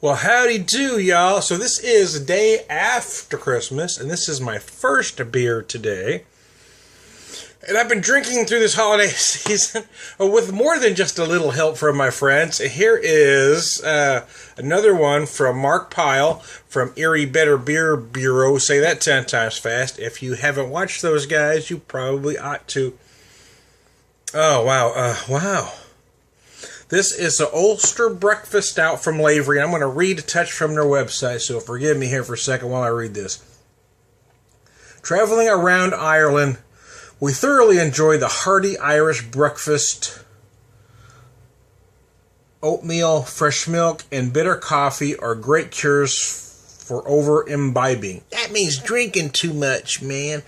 Well, howdy do, y'all. So this is the day after Christmas, and this is my first beer today. And I've been drinking through this holiday season with more than just a little help from my friends. Here is another one from Mark Pyle from Erie Better Beer Bureau. Say that 10 times fast. If you haven't watched those guys, you probably ought to. Oh, wow. Wow. This is the Ulster Breakfast Stout from Lavery. I'm going to read a touch from their website, so forgive me here for a second while I read this. Traveling around Ireland, we thoroughly enjoy the hearty Irish breakfast. Oatmeal, fresh milk, and bitter coffee are great cures for over-imbibing. That means drinking too much, man.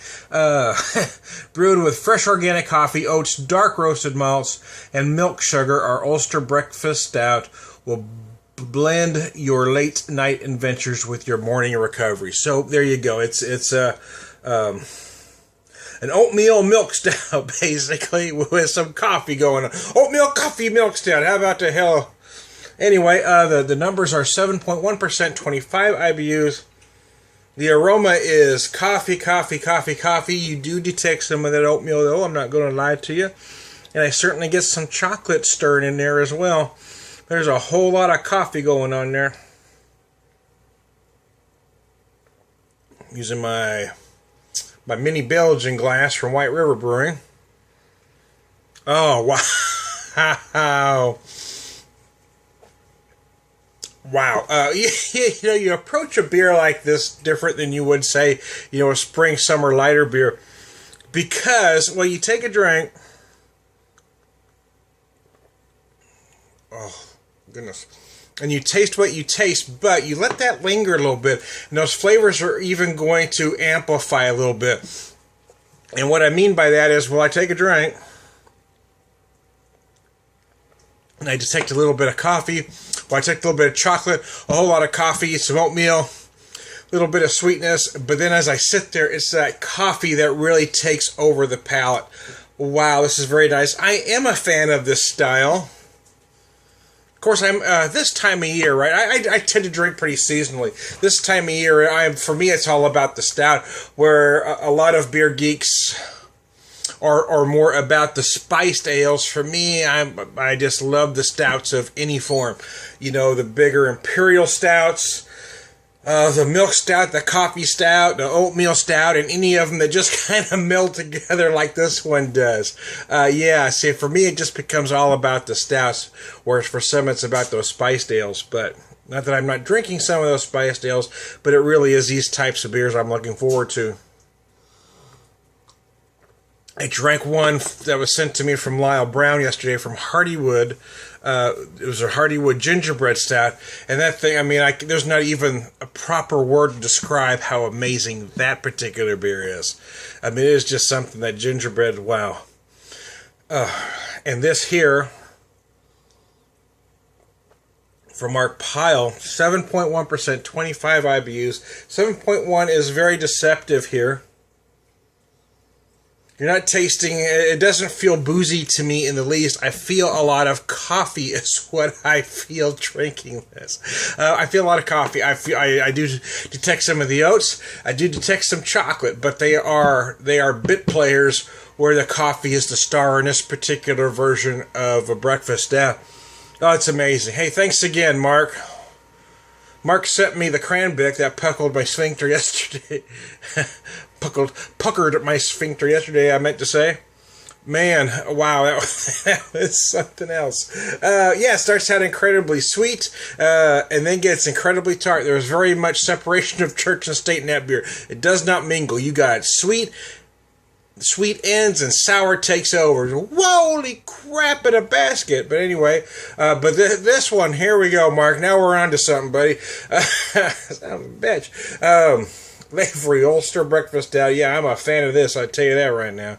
Brewed with fresh organic coffee, oats, dark roasted malts, and milk sugar, our Ulster Breakfast Stout will blend your late-night adventures with your morning recovery. So there you go. It's an oatmeal milk stout, basically, with some coffee going on. Oatmeal coffee milk stout. How about the hell? Anyway, the numbers are 7.1%, 25 IBUs. The aroma is coffee, coffee, coffee, coffee. You do detect some of that oatmeal, though. I'm not going to lie to you. And I certainly get some chocolate stirring in there as well. There's a whole lot of coffee going on there. Using my mini Belgian glass from White River Brewing. Oh, wow. Wow. You approach a beer like this different than you would, say, a spring, summer, lighter beer. Because, well, you take a drink. Oh, goodness. And you taste what you taste, but you let that linger a little bit. And those flavors are even going to amplify a little bit. And what I mean by that is, well, I take a drink. And I detect a little bit of coffee. Well, I take a little bit of chocolate, a whole lot of coffee, some oatmeal, a little bit of sweetness. But then as I sit there, it's that coffee that really takes over the palate. Wow, this is very nice. I am a fan of this style. Of course, I'm this time of year, right? I tend to drink pretty seasonally. This time of year, for me, it's all about the stout, where a lot of beer geeks are more about the spiced ales. For me, I just love the stouts of any form. The bigger imperial stouts, the milk stout, the coffee stout, the oatmeal stout, and any of them that just kind of meld together like this one does. See, for me, it just becomes all about the stouts, whereas for some, it's about those spiced ales. But not that I'm not drinking some of those spiced ales, but it really is these types of beers I'm looking forward to. I drank one that was sent to me from Lyle Brown yesterday from Hardywood. It was a Hardywood gingerbread stout. And that thing, there's not even a proper word to describe how amazing that particular beer is. It is just something, that gingerbread, wow. And this here, from Mark Pyle, 7.1%, 25 IBUs. 7.1 is very deceptive here. You're not tasting, it doesn't feel boozy to me in the least. I feel a lot of coffee is what I feel drinking this. I feel a lot of coffee. I do detect some of the oats. I do detect some chocolate, but they are bit players where the coffee is the star in this particular version of a breakfast stout. Oh, it's amazing. Hey, thanks again, Mark. Mark sent me the cranberry that puckled my sphincter yesterday. Puckered my sphincter yesterday, I meant to say. Man, wow, that was something else. It starts out incredibly sweet, and then gets incredibly tart. There's very much separation of church and state in that beer. It does not mingle. You got sweet ends and sour takes over. Holy crap in a basket. But anyway, this one, here we go, Mark. Now we're on to something, buddy. Son of a bitch. Lavery Ulster Breakfast Stout. Yeah, I'm a fan of this, I tell you that right now.